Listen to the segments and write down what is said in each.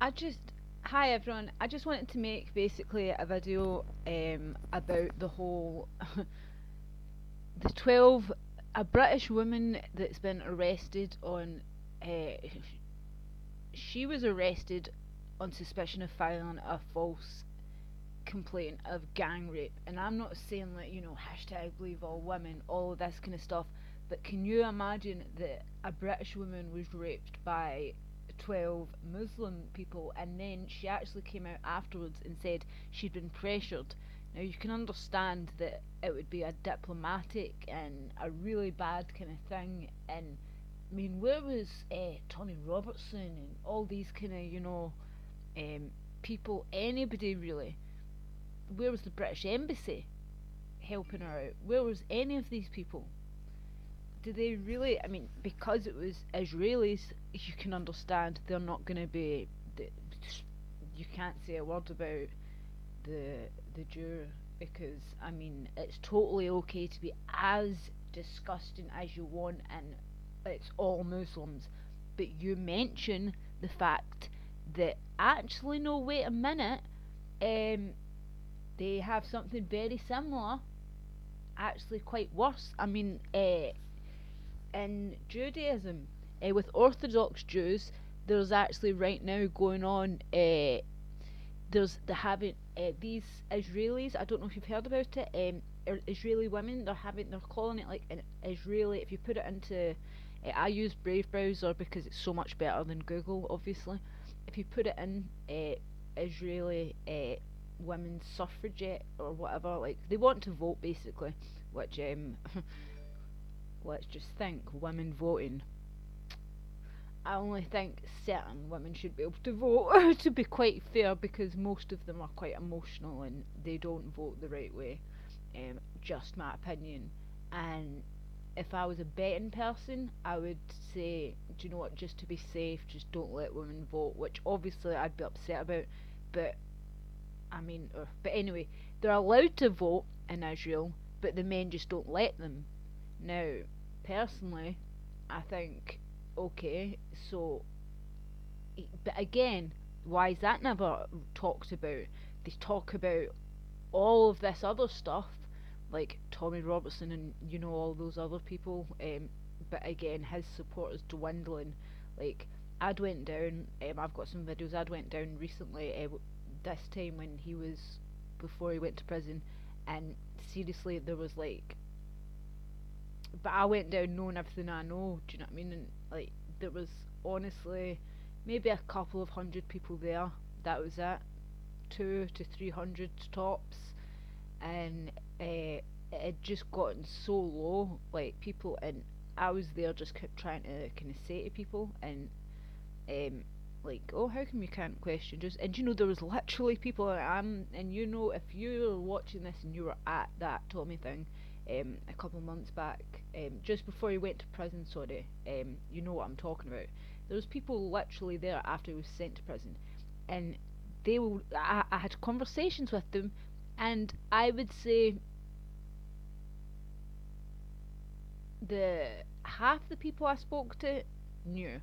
I just Hi everyone. I just wanted to make basically a video about the whole the 12 a British woman that's been arrested on uh, she was arrested on suspicion of filing a false complaint of gang rape. And I'm not saying like, hashtag believe all women, all of this kind of stuff, but can you imagine that a British woman was raped by 12 Muslim people and then she actually came out afterwards and said she'd been pressured? Now you can understand that it would be a diplomatic and a really bad kind of thing. And I mean, where was Tommy Robertson and all these kind of, um, people, anybody really? Where was the British Embassy helping her out? Where was any of these people? Did they really? I mean, because it was Israelis, you can understand they're not going to be. You can't say a word about the the Jew because I mean it's totally okay to be as disgusting as you want, and it's all Muslims. But you mention the fact that actually, no, wait a minute, um, they have something very similar, actually quite worse. I mean, in Judaism, with Orthodox Jews, there's actually right now going on. There's the having these Israelis. I don't know if you've heard about it. Israeli women. They're calling it like an Israeli. If you put it into, I use Brave browser because it's so much better than Google. Obviously, if you put it in Israeli women's suffragette or whatever, like they want to vote basically, which let's just think women voting. I only think certain women should be able to vote, to be quite fair, because most of them are quite emotional and they don't vote the right way. Just my opinion. And if I was a betting person, I would say, do you know what, just to be safe, just don't let women vote, which obviously I'd be upset about. But, I mean, but anyway, they're allowed to vote in Israel, but the men just don't let them. Now, personally, I think, okay, so, but again, why is that never talked about? They talk about all of this other stuff, like Tommy Robertson and all those other people. But again, his support is dwindling. Like I'd went down. I've got some videos. I'd went down recently. This time when he was before he went to prison, and seriously, there was like. But I went down knowing everything I know. Do you know what I mean? And like there was honestly maybe a couple of hundred people there. That was it. 2 to 300 tops, and it had just gotten so low. Like people, and I was there just kept trying to kind of say to people, and um, like, oh, how come you can't question just? And there was literally people, and if you were watching this and you were at that Tommy thing, a couple of months back, just before he went to prison, sorry, you know what I'm talking about. There was people literally there after he was sent to prison, and I had conversations with them, and I would say the half the people I spoke to knew.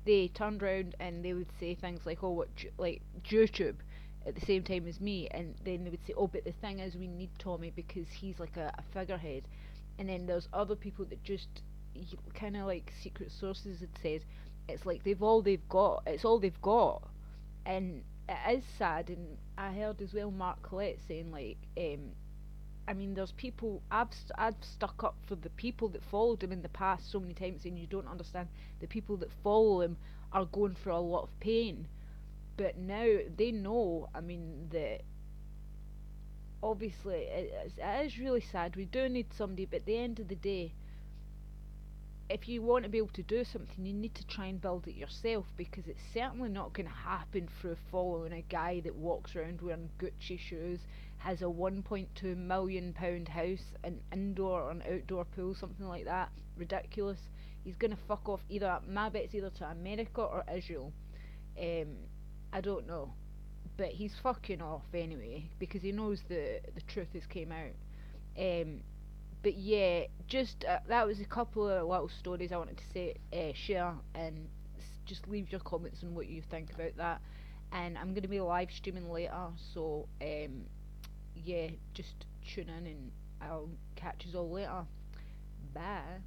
They turned around and they would say things like, "Oh, like YouTube," at the same time as me, and then they would say, "Oh, but the thing is, we need Tommy because he's like a figurehead." And then there's other people that just kind of like secret sources had said, it's like they've got. It's all they've got, and it is sad. And I heard as well Mark Collette saying like, I mean, there's people I've stuck up for the people that followed him in the past so many times, and you don't understand the people that follow him are going through a lot of pain. But now they know. I mean, that obviously it is really sad. We do need somebody, but at the end of the day, if you want to be able to do something, you need to try and build it yourself, because it's certainly not going to happen through following a guy that walks around wearing Gucci shoes, has a £1.2 million house, an indoor or an outdoor pool, something like that. Ridiculous. He's going to fuck off either, my bet's either to America or Israel. Um, I don't know. But he's fucking off anyway, because he knows the truth has came out. Um, but yeah, just that was a couple of little stories I wanted to say, share, and just leave your comments on what you think about that. And I'm going to be live streaming later, so yeah, just tune in and I'll catch you all later. Bye.